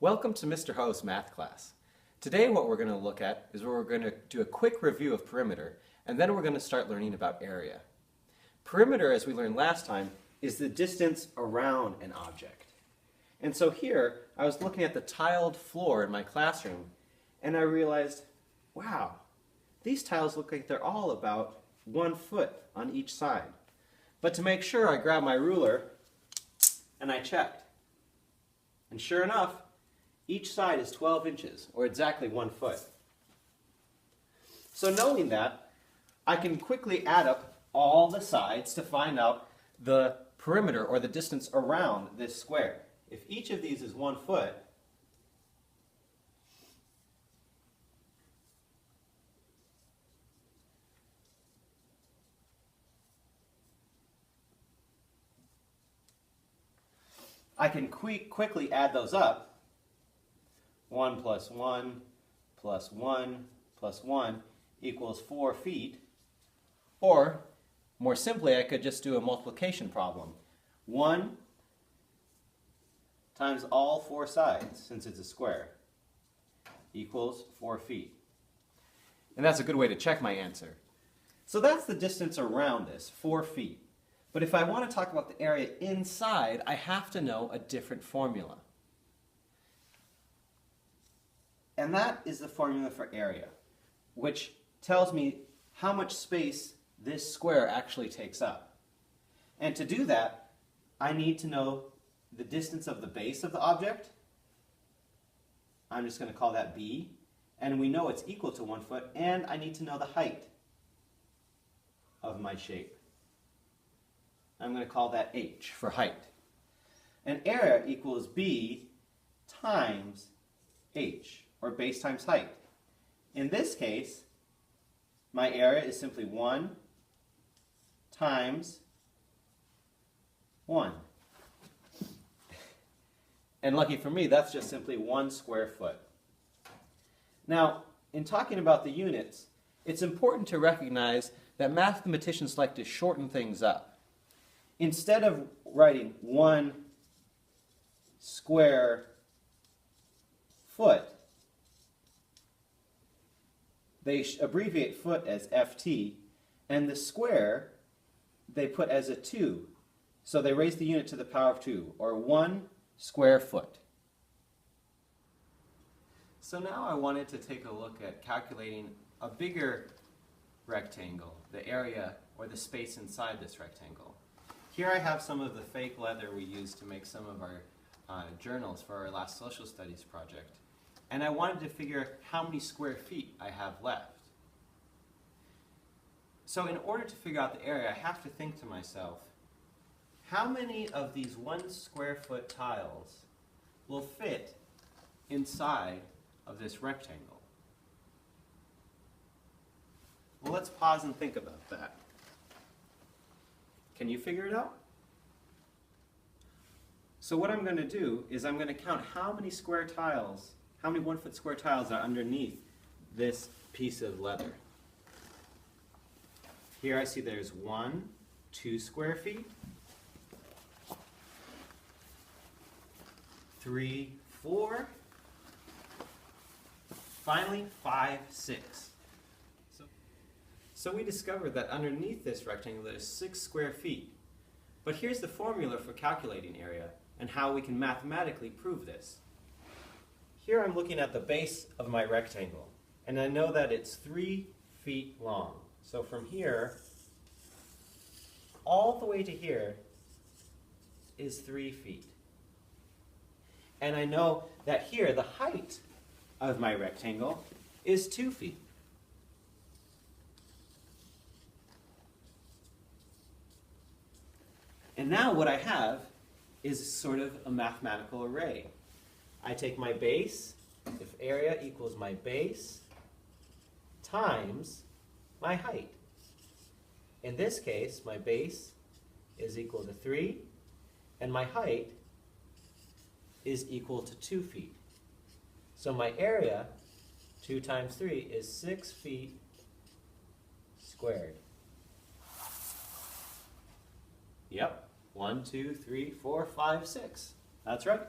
Welcome to Mr. Hove's math class. Today what we're going to look at is we're going to do a quick review of perimeter, and then we're going to start learning about area. Perimeter, as we learned last time, is the distance around an object. And so here, I was looking at the tiled floor in my classroom, and I realized, wow, these tiles look like they're all about 1 foot on each side. But to make sure, I grabbed my ruler and I checked. And sure enough, each side is 12 inches, or exactly 1 foot. So knowing that, I can quickly add up all the sides to find out the perimeter, or the distance around this square. If each of these is 1 foot, I can quickly add those up. 1 plus 1 plus 1 plus 1 equals 4 feet. Or, more simply, I could just do a multiplication problem. 1 times all 4 sides, since it's a square, equals 4 feet. And that's a good way to check my answer. So that's the distance around this, 4 feet. But if I want to talk about the area inside, I have to know a different formula. And that is the formula for area, which tells me how much space this square actually takes up. And to do that, I need to know the distance of the base of the object. I'm just going to call that B. And we know it's equal to 1 foot. And I need to know the height of my shape. I'm going to call that H for height. And area equals B times H, or base times height. In this case, my area is simply 1 times 1. And lucky for me, that's just simply 1 square foot. Now, in talking about the units, it's important to recognize that mathematicians like to shorten things up. Instead of writing 1 square foot, they abbreviate foot as FT, and the square they put as a 2. So they raise the unit to the power of 2, or 1 square foot. So now I wanted to take a look at calculating a bigger rectangle, the area or the space inside this rectangle. Here I have some of the fake leather we used to make some of our journals for our last social studies project. And I wanted to figure how many square feet I have left. So in order to figure out the area, I have to think to myself, how many of these 1 square foot tiles will fit inside of this rectangle? Well, let's pause and think about that. Can you figure it out? So what I'm going to do is I'm going to count how many square tiles, how many 1 foot square tiles are underneath this piece of leather. Here I see there's 1, 2 square feet, 3, 4, finally 5, 6. So we discovered that underneath this rectangle there's 6 square feet. But here's the formula for calculating area and how we can mathematically prove this. Here I'm looking at the base of my rectangle, and I know that it's 3 feet long. So from here all the way to here is 3 feet. And I know that here the height of my rectangle is 2 feet. And now what I have is sort of a mathematical array. I take my base, if area equals my base, times my height. In this case, my base is equal to 3, and my height is equal to 2 feet. So my area, 2 times 3, is 6 feet squared. Yep. 1, 2, 3, 4, 5, 6. That's right.